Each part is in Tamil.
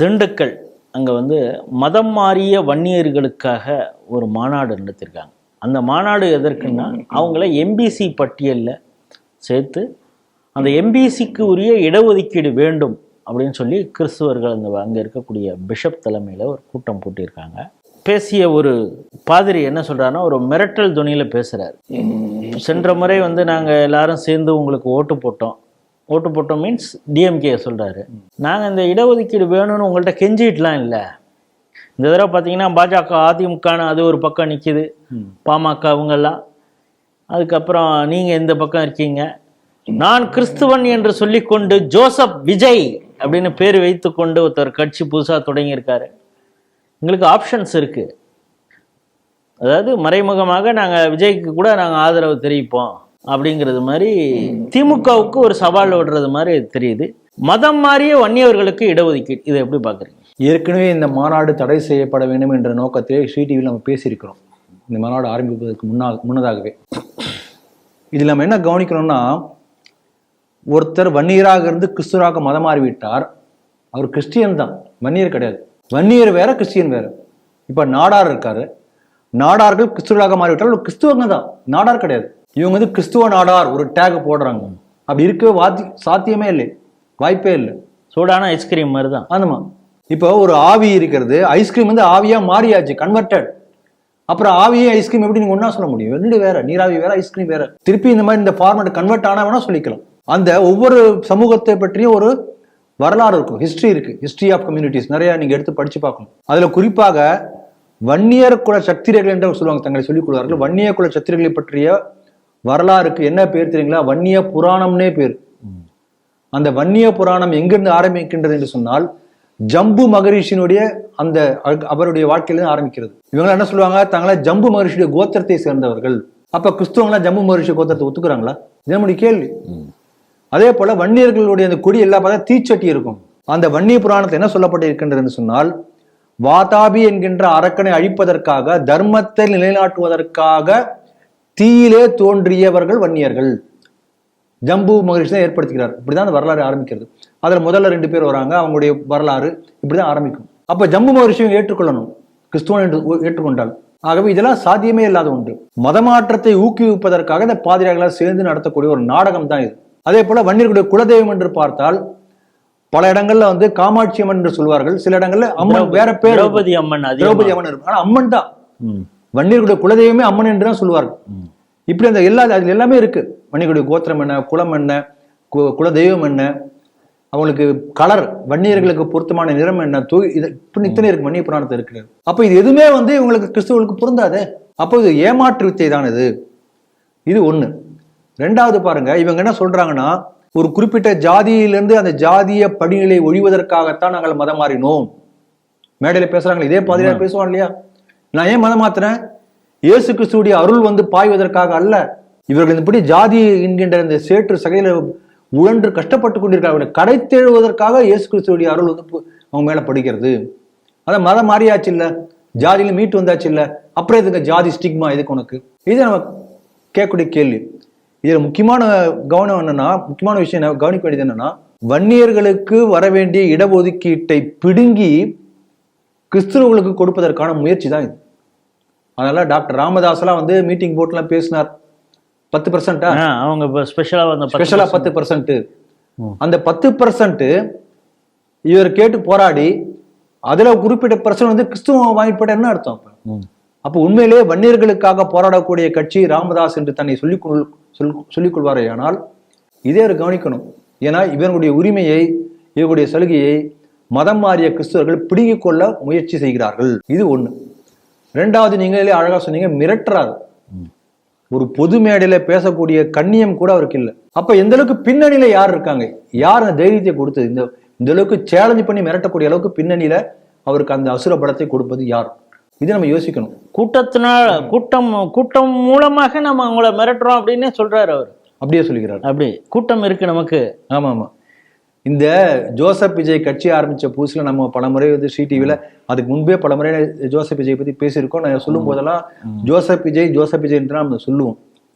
திண்டுக்கல் அங்கே வந்து மதம் மாறிய வன்னியர்களுக்காக ஒரு மாநாடு நடத்தியிருக்காங்க. அந்த மாநாடு எதற்குன்னா அவங்கள எம்பிசி பட்டியலில் சேர்த்து அந்த எம்பிசிக்கு உரிய இடஒதுக்கீடு வேண்டும் அப்படின்னு சொல்லி கிறிஸ்துவர்கள் அங்கே இருக்கக்கூடிய பிஷப் தலைமையில் ஒரு கூட்டம் கூட்டியிருக்காங்க. பேசிய ஒரு பாதிரி என்ன சொல்கிறாருன்னா, ஒரு மிரட்டல் துணியில் பேசுகிறார். சென்ற முறை வந்து நாங்கள் எல்லாரும் சேர்ந்து உங்களுக்கு ஓட்டு போட்டோம் மீன்ஸ் டிஎம்கே சொல்கிறாரு. நாங்கள் இந்த இடஒதுக்கீடு வேணும்னு உங்கள்கிட்ட கெஞ்சிட்டுலாம் இல்லை. இந்த தடவை பார்த்தீங்கன்னா பாஜக அதிமுகன்னு அது ஒரு பக்கம் நிற்கிது, பாமக அவங்கெல்லாம். அதுக்கப்புறம் நீங்கள் இந்த பக்கம் இருக்கீங்க. நான் கிறிஸ்துவன் என்று சொல்லிக்கொண்டு ஜோசப் விஜய் அப்படின்னு பேர் வைத்து கொண்டு ஒருத்தர் கட்சி புதுசாக தொடங்கியிருக்காரு. எங்களுக்கு ஆப்ஷன்ஸ் இருக்குது. அதாவது மறைமுகமாக நாங்கள் விஜய்க்கு கூட நாங்கள் ஆதரவு தெரிவிப்போம் அப்படிங்கிறது மாதிரி திமுகவுக்கு ஒரு சவால் விடுறது மாதிரி தெரியுது. மதம் மாறிய வன்னியவர்களுக்கு இடஒதுக்கீடு, இதை எப்படி பார்க்குறீங்க? ஏற்கனவே இந்த மாநாடு தடை செய்யப்பட வேண்டும் என்ற நோக்கத்திலே ஸ்ரீடிவியில் நம்ம பேசியிருக்கிறோம். இந்த மாநாடு ஆரம்பிப்பதற்கு முன்னதாகவே. இதில் நம்ம என்ன கவனிக்கணும்னா, ஒருத்தர் வன்னியராக இருந்து கிறிஸ்துவராக மதம் மாறிவிட்டார். அவர் கிறிஸ்டியன் தான், வன்னியர் கிடையாது. வன்னியர் வேற, கிறிஸ்டியன் வேற. இப்போ நாடார் இருக்காரு, நாடார்கள் கிறிஸ்துவராக மாறிவிட்டார், ஒரு கிறிஸ்துவங்க தான், நாடார் கிடையாது. இவங்க வந்து கிறிஸ்துவ நாடார் ஒரு டேக் போடுறாங்க. அப்படி இருக்க சாத்தியமே இல்லை, வாய்ப்பே இல்லை. சூடான ஐஸ்கிரீம் மாதிரி தான். ஆமா, இப்போ ஒரு ஆவி இருக்கிறது, ஐஸ்கிரீம் வந்து ஆவியா மாறியாச்சு, கன்வெர்டட். அப்புறம் ஆவியே ஐஸ்கிரீம் எப்படி நீங்க ஒன்னா சொல்ல முடியும்? ரெண்டு வேற, நீராவி வேற, ஐஸ்கிரீம் வேற. திருப்பி இந்த மாதிரி இந்த ஃபார்மேட் கன்வெர்ட் ஆனா வேணா சொல்லிக்கலாம். அந்த ஒவ்வொரு சமூகத்தை பற்றியும் ஒரு வரலாறு இருக்கும், ஹிஸ்டரி இருக்கு, ஹிஸ்டரி ஆஃப் கம்யூனிட்டிஸ் நிறைய நீங்க எடுத்து படிச்சு பார்க்கணும். அதுல குறிப்பாக வன்னியர் குல சத்திரிகள் என்று சொல்லுவாங்க, தங்களை சொல்லிக் கொள்வார்கள். வன்னிய குல சத்திரிகளை பற்றிய வரலாறுக்கு என்ன பேர் தெரியுங்களா? வன்னிய புராணம்னே பேர். அந்த வன்னிய புராணம் எங்கிருந்து ஆரம்பிக்கின்றது என்று சொன்னால், ஜம்பு மகரிஷியினுடைய அந்த அவருடைய வாழ்க்கையிலிருந்து ஆரம்பிக்கிறது. இவங்க என்ன சொல்லுவாங்க, தங்களை ஜம்பு மகரிஷியுடைய கோத்திரத்தை சேர்ந்தவர்கள். அப்ப கிறிஸ்துவங்களா ஜம்பு மகரிஷி கோத்திரத்தை ஒத்துக்கிறாங்களா? இது நம்முடைய கேள்வி. அதே போல வன்னியர்களுடைய அந்த கொடி எல்லாம் பார்த்தா தீச்சட்டி இருக்கும். அந்த வன்னிய புராணத்தை என்ன சொல்லப்பட்டு இருக்கின்றது என்று சொன்னால், வாதாபி என்கின்ற அரக்கனை அழிப்பதற்காக, தர்மத்தை நிலைநாட்டுவதற்காக தீயிலே தோன்றியவர்கள் வன்னியர்கள். ஜம்பு மகரிஷி தான் ஏற்படுத்துகிறார். இப்படிதான் அந்த வரலாறு ஆரம்பிக்கிறது. அதுல முதல்ல 2 பேர் வராங்க, அவங்களுடைய வரலாறு இப்படிதான் ஆரம்பிக்கும். அப்ப ஜம்பு மகரிஷியை ஏற்றுக்கொள்ளணும், கிறிஸ்துவன் என்று ஏற்றுக்கொண்டால். ஆகவே இதெல்லாம் சாத்தியமே இல்லாத ஒன்று. மதமாற்றத்தை ஊக்குவிப்பதற்காக இந்த பாதிரியார்களால் சேர்ந்து நடத்தக்கூடிய ஒரு நாடகம் தான் இது. அதே போல வன்னியர்களுடைய குலதெய்வம் என்று பார்த்தால், பல இடங்கள்ல வந்து காமாட்சி அம்மன் என்று சொல்வார்கள், சில இடங்கள்ல அம்மன் வேற பேர், திரௌபதி அம்மன் இருக்கும். ஆனா அம்மன் தான் வன்னியர்களுடைய குலதெய்வமே அம்மன் என்று தான் சொல்வார்கள். இப்படி அந்த அதுல எல்லாமே இருக்கு. வன்னியர்களுடைய கோத்திரம் என்ன, குலம் என்ன, குலதெய்வம் என்ன, அவங்களுக்கு கலர், வன்னியர்களுக்கு பொருத்தமான நிறம் என்ன, இப்படி இத்தனை இருக்கு வன்னிய புராணத்தை இருக்கிறது. அப்ப இது எதுவுமே வந்து இவங்களுக்கு கிறிஸ்துவர்களுக்கு பொருந்தாது. அப்போ இது ஏமாற்று வித்தை தான் இது. இது ஒண்ணு. 2வது பாருங்க, இவங்க என்ன சொல்றாங்கன்னா, ஒரு குறிப்பிட்ட ஜாதியிலிருந்து அந்த ஜாதிய படிநிலை ஒழிவதற்காகத்தான் நாங்கள் மதம் மாறினோம். மேடையில பேசுறாங்களே, இதே பாதிரியார் பேசுவான் இல்லையா, நான் ஏன் மதம் மாத்தினேன்? இயேசு கிறிஸ்துவுடைய அருள் வந்து பாய்வதற்காக அல்ல. இவர்கள் இப்படி ஜாதி என்கின்ற இந்த சேற்று சகையில உழன்று கஷ்டப்பட்டு கொண்டிருக்கிறார்கள். கடை தேழுவதற்காக இயேசு கிறிஸ்துவுடைய அருள் வந்து அவங்க மேல படுகிறது. அதான் மதம் மாறியாச்சு இல்ல, ஜாதியில மீட்டு வந்தாச்சு இல்ல, அப்புறம் எதுக்கு ஜாதி ஸ்டிக்மா எதுக்கு உனக்கு? இது நம்ம கேட்கக்கூடிய கேள்வி. இதுல முக்கியமான கவனம் என்னன்னா, முக்கியமான விஷயம் கவனிக்க வேண்டியது என்னன்னா, வன்னியர்களுக்கு வர வேண்டிய இடஒதுக்கீட்டை பிடுங்கி கிறிஸ்துவர்களுக்கு கொடுப்பதற்கான முயற்சி தான் இது. அதனால டாக்டர் ராமதாஸ்லாம் வந்து மீட்டிங் போர்ட்லாம் பேசினார். 10% அவங்க ஸ்பெஷலா 10%. அந்த 10% இவர் கேட்டு போராடி அதுல குறிப்பிட்ட பர்சன்ட் வந்து கிறிஸ்துவம் வாங்கிட்டு போட்ட என்ன அர்த்தம்? அப்ப உண்மையிலேயே வன்னியர்களுக்காக போராடக்கூடிய கட்சி ராமதாஸ் என்று தன்னை சொல்லிக் கொள்வாரே. ஆனால் இதே ஒரு கவனிக்கணும். ஏன்னா இவர்களுடைய உரிமையை, இவர்களுடைய சலுகையை மதம் மாறிய கிறிஸ்துவர்கள் பிடுங்கிக் கொள்ள முயற்சி செய்கிறார்கள். இது ஒண்ணு. 2வது, நீங்களே அழகா சொன்னீங்க, மிரட்டுறாரு. ஒரு பொது மேடையில பேசக்கூடிய கண்ணியம் கூட அவருக்கு இல்லை. அப்ப எந்த அளவுக்கு பின்னணியில யார் இருக்காங்க, யார் அந்த தைரியத்தை கொடுத்தது? இந்த அளவுக்கு சேலஞ்ச் பண்ணி மிரட்டக்கூடிய அளவுக்கு பின்னணியில அவருக்கு அந்த அசுர பலத்தை கொடுப்பது யார்? இது நம்ம யோசிக்கணும். கூட்டம் மூலமாக நம்ம அவங்கள மிரட்டுறோம் அப்படின்னு சொல்றாரு அவர். அப்படியே சொல்லிக்கிறார். அப்படி கூட்டம் இருக்கு நமக்கு. ஆமா ஆமா. இந்த ஜோசப் விஜய் கட்சி ஆரம்பிச்ச புதுசுல நம்ம பலமுறை வந்து ஸ்ரீடிவில, அதுக்கு முன்பே பலமுறை ஜோசப் விஜய் பத்தி பேசியிருக்கோம். நான் சொல்லும் போதெல்லாம் ஜோசப் விஜய் என்று நம்ம சொல்லுவோம்.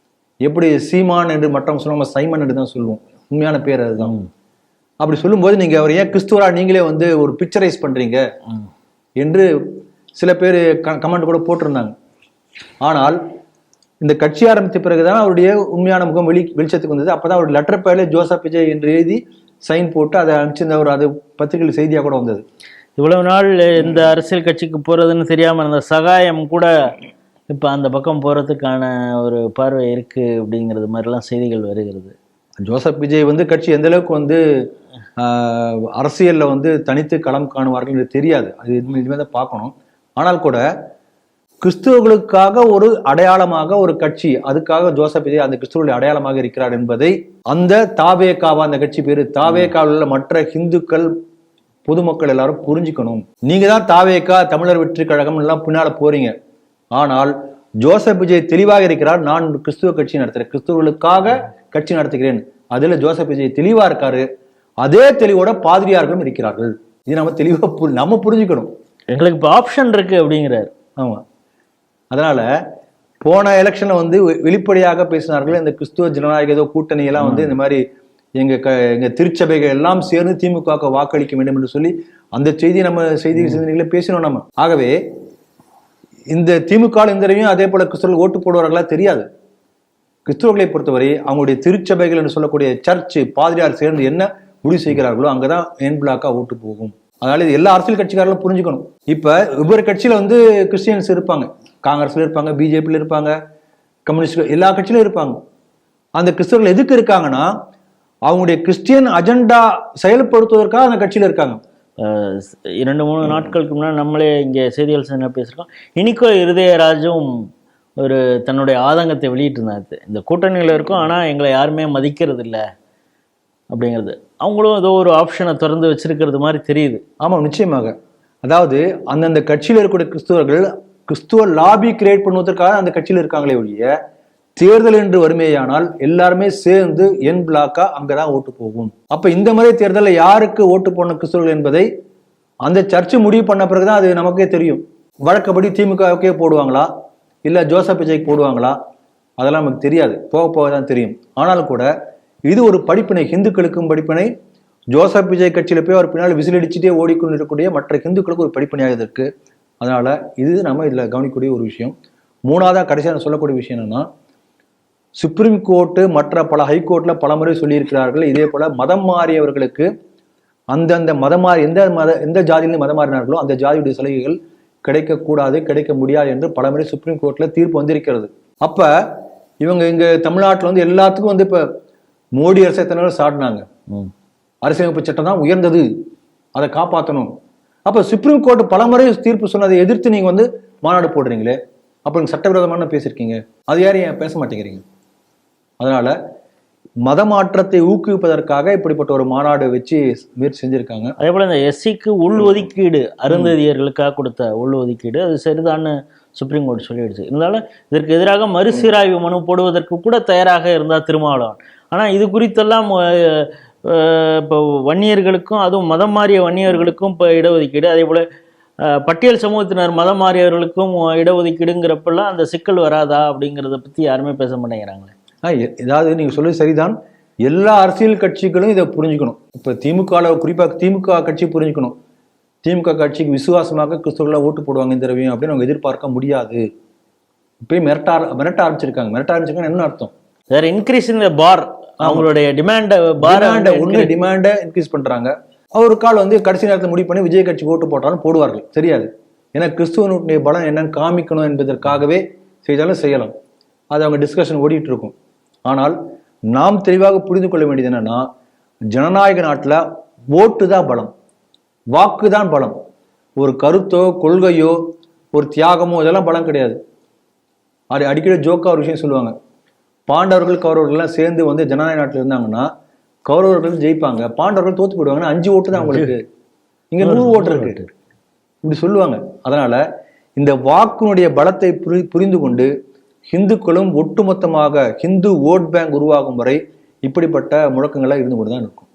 எப்படி சீமான் என்று மற்றவங்க சொல்லுவாங்க, சைமன் என்று தான் சொல்லுவோம். உண்மையான பேர் அதுதான். அப்படி சொல்லும்போது நீங்க அவர் ஏன் கிறிஸ்துவரா நீங்களே வந்து ஒரு பிக்சரைஸ் பண்றீங்க என்று சில பேர் கமெண்ட் கூட போட்டிருந்தாங்க. ஆனால் இந்த கட்சி ஆரம்பித்த பிறகுதான் அவருடைய உண்மையான முகம் வெளிச்சத்துக்கு வந்தது. அப்பதான் அவருடைய லெட்டர் பேர்ல ஜோசப் விஜய் என்று எழுதி சைன் போட்டு அதை அனுப்பிச்சிருந்த அது பத்திரிகையில் செய்தியா கூட வந்தது. இவ்வளவு நாள் இந்த அரசியல் கட்சிக்கு போறதுன்னு தெரியாம இருந்த சகாயம் கூட இப்ப அந்த பக்கம் போறதுக்கான ஒரு பார்வை இருக்கு அப்படிங்கிறது மாதிரிலாம் செய்திகள் வருகிறது. ஜோசப் விஜய் வந்து கட்சி எந்த அளவுக்கு வந்து அரசியல்ல வந்து தனித்து களம் காணுவார்கள் என்று தெரியாது, அது இதுமே தான் பார்க்கணும். ஆனால் கூட கிறிஸ்துவர்களுக்காக ஒரு அடையாளமாக ஒரு கட்சி, அதுக்காக ஜோசப் விஜய் அந்த கிறிஸ்துவர்களுடைய அடையாளமாக இருக்கிறார் என்பதை அந்த தாவேகாவா, அந்த கட்சி பேரு தாவேகாவில் உள்ள மற்ற இந்துக்கள் பொதுமக்கள் எல்லாரும் புரிஞ்சுக்கணும். நீங்க தான் தாவேகா தமிழர் வெற்றி கழகம் எல்லாம் பின்னால போறீங்க. ஆனால் ஜோசப் விஜய் தெளிவாக இருக்கிறார், நான் கிறிஸ்துவ கட்சி நடத்துறேன், கிறிஸ்துவர்களுக்காக கட்சி நடத்துகிறேன். அதுல ஜோசப் விஜய் தெளிவா இருக்காரு. அதே தெளிவோட பாதிரியார்களும் இருக்கிறார்கள். இது நம்ம தெளிவா நம்ம புரிஞ்சுக்கணும். எங்களுக்கு இப்போ ஆப்ஷன் இருக்கு அப்படிங்கிறார். ஆமா, அதனால போன எலெக்ஷன்ல வந்து வெளிப்படையாக பேசினார்கள். இந்த கிறிஸ்துவ ஜனநாயக ஏதோ கூட்டணி எல்லாம் வந்து இந்த மாதிரி எங்க திருச்சபைகள் எல்லாம் சேர்ந்து திமுக வாக்களிக்க வேண்டும் என்று சொல்லி அந்த செய்தி நம்ம செய்திகளை பேசினோம் நம்ம. ஆகவே இந்த திமுக இந்த தடவையும் அதே போல கிறிஸ்தவர்கள் ஓட்டு போடுவார்களா தெரியாது. கிறிஸ்துவர்களை பொறுத்தவரை அவங்களுடைய திருச்சபைகள் என்று சொல்லக்கூடிய சர்ச் பாதிரியார் சேர்ந்து என்ன முடிவு செய்கிறார்களோ அங்கதான் என் பிளாக்கா ஓட்டு போகும். அதனால இது எல்லா அரசியல் கட்சிக்காரர்களும் புரிஞ்சுக்கணும். இப்ப ஒவ்வொரு கட்சியில வந்து கிறிஸ்டியன்ஸ் இருப்பாங்க, காங்கிரஸ்ல இருப்பாங்க, பிஜேபியில இருப்பாங்க, கம்யூனிஸ்ட் எல்லா கட்சியிலும் இருப்பாங்க. அந்த கிறிஸ்தவர்கள் எதுக்கு இருக்காங்கன்னா அவங்களுடைய கிறிஸ்டியன் அஜெண்டா செயல்படுத்துவதற்காக அந்த கட்சியில இருக்காங்க. 2-3 நாட்களுக்கு முன்னாடி நம்மளே இங்கே செய்திகள் சேனல்ல பேசியிருக்கோம். இனிக்கோ இருதயராஜும் ஒரு தன்னுடைய ஆதங்கத்தை வெளியிட்டு இருந்தாங்க. இந்த கூட்டணியில் இருக்கும் ஆனால் எங்களை யாருமே மதிக்கிறது இல்லை அப்படிங்கிறது. அவங்களும் ஏதோ ஒரு ஆப்ஷனை திறந்து வச்சிருக்கிறது மாதிரி தெரியுது. ஆமாம், நிச்சயமாக. அதாவது அந்தந்த கட்சியில் இருக்கக்கூடிய கிறிஸ்துவர்கள் கிறிஸ்துவ லாபி கிரியேட் பண்ணுவதற்காக அந்த கட்சியில் இருக்காங்களே ஒழிய தேர்தல் என்று வறுமையானால் எல்லாருமே சேர்ந்து என் பிளாக்கா அங்கதான் ஓட்டு போகும். அப்ப இந்த முறை தேர்தலில் யாருக்கு ஓட்டு போன கிறிஸ்தவர்கள் என்பதை அந்த சர்ச்சு முடிவு பண்ண பிறகுதான் அது நமக்கே தெரியும். வழக்கப்படி திமுகவுக்கே போடுவாங்களா இல்ல ஜோசப் விஜய்க்கு போடுவாங்களா அதெல்லாம் நமக்கு தெரியாது, போக போக தான் தெரியும். ஆனால் கூட இது ஒரு படிப்பினை, ஹிந்துக்களுக்கும் படிப்பினை, ஜோசப் விஜய் கட்சியில போய் அவர் பின்னால் விசில் அடிச்சுட்டே ஓடிக்கொண்டு இருக்கக்கூடிய மற்ற ஹிந்துக்களுக்கு ஒரு படிப்பினையாக இருக்கு. அதனால இது நம்ம இதுல கவனிக்கக்கூடிய ஒரு விஷயம். மூணாவதா கடைசியாக சொல்லக்கூடிய விஷயம் என்னன்னா, சுப்ரீம் கோர்ட்டு மற்ற பல ஹைகோர்ட்ல பல முறை சொல்லியிருக்கிறார்கள், இதே போல மதம் மாறியவர்களுக்கு அந்தந்த மதம் மாறி எந்த ஜாதியிலிருந்து மதம் மாறினார்களோ அந்த ஜாதியுடைய சலுகைகள் கிடைக்கக்கூடாது, கிடைக்க முடியாது என்று பல முறை சுப்ரீம் கோர்ட்ல தீர்ப்பு வந்திருக்கிறது. அப்ப இவங்க இங்க தமிழ்நாட்டில் வந்து எல்லாத்துக்கும் வந்து இப்ப மோடி அரசை எத்தனை சாடினாங்க, அரசியலமைப்பு சட்டம் தான் உயர்ந்தது, அதை காப்பாற்றணும். அப்ப சுப்ரீம் கோர்ட் பல முறை தீர்ப்பு சொன்னதை எதிர்த்து நீங்க வந்து மாநாடு போடுறீங்களே, அப்ப நீங்க சட்டவிரோதமான பேசியிருக்கீங்க, அது யாரும் ஏன் பேச மாட்டேங்கிறீங்க? அதனால மத மாற்றத்தை ஊக்குவிப்பதற்காக இப்படிப்பட்ட ஒரு மாநாடு வச்சு முயற்சி செஞ்சிருக்காங்க. அதே போல இந்த எஸ்சிக்கு உள் ஒதுக்கீடு, அருந்ததியர்களுக்காக கொடுத்த உள் ஒதுக்கீடு அது சரிதான்னு சுப்ரீம் கோர்ட் சொல்லிடுச்சு. இருந்தாலும் இதற்கு எதிராக மறுசீராய்வு மனு போடுவதற்கு கூட தயாராக இருந்தார் திருமாவளவன். ஆனால் இது குறித்தெல்லாம் இப்போ வன்னியர்களுக்கும் அதுவும் மதம் மாறிய வன்னியர்களுக்கும் இப்போ இடஒதுக்கீடு, அதே போல் பட்டியல் சமூகத்தினர் மதம் மாறியவர்களுக்கும் இடஒதுக்கீடுங்கிறப்பெல்லாம் அந்த சிக்கல் வராதா அப்படிங்கிறத பற்றி யாருமே பேச மாட்டேங்கிறாங்களே. ஏதாவது நீங்க சொல்றது சரிதான், எல்லா அரசியல் கட்சிகளும் இதை புரிஞ்சுக்கணும். இப்ப திமுக குறிப்பாக திமுக கட்சி புரிஞ்சுக்கணும். திமுக கட்சிக்கு விசுவாசமாக கிறிஸ்தவர்கள ஓட்டு போடுவாங்க இந்த தடவையும் அப்படின்னு அவங்க எதிர்பார்க்க முடியாது. இப்பயும் மிரட்ட ஆரம்பிச்சிருக்காங்க. என்ன அர்த்தம்? வேற இன்க்ரீஸ் இன் தி பார், அவங்களுடைய டிமாண்டை இன்க்ரீஸ் பண்றாங்க. ஒரு கால் வந்து கடைசி நேரத்தில் முடிவு பண்ணி விஜய் கட்சி ஓட்டு போட்டாலும் போடுவார்கள், தெரியாது. ஏன்னா கிறிஸ்துவனுடைய பலம் என்னன்னு காமிக்கணும் என்பதற்காகவே செய்தாலும் செய்யலாம். அது அவங்க டிஸ்கஷன் ஓடிட்டு இருக்கும். ஆனால் நாம் தெளிவாக புரிந்து கொள்ள வேண்டியது என்னன்னா, ஜனநாயக நாட்டில் ஓட்டு தான் பலம், வாக்கு தான் பலம். ஒரு கருத்தோ கொள்கையோ ஒரு தியாகமோ இதெல்லாம் பலம் கிடையாது. அது அடிக்கடி ஜோக்கா ஒரு விஷயம் சொல்லுவாங்க, பாண்டவர்கள் கௌரவர்கள்லாம் சேர்ந்து வந்து ஜனநாயக நாட்டில் இருந்தாங்கன்னா கௌரவர்கள் ஜெயிப்பாங்க, பாண்டவர்கள் தோத்து போயிடுவாங்கன்னா 5 ஓட்டு தான் அவங்களுக்கு, இங்க 100 ஓட்டு இருக்கு இப்படி சொல்லுவாங்க. அதனால இந்த வாக்குனுடைய பலத்தை புரிந்து கொண்டு ஹிந்துக்களும் ஒட்டுமொத்தமாக ஹிந்து ஓட் பேங்க் உருவாகும் வரை இப்படிப்பட்ட முழக்கங்கள்லாம் இருந்து கொண்டுதான் இருக்கும்.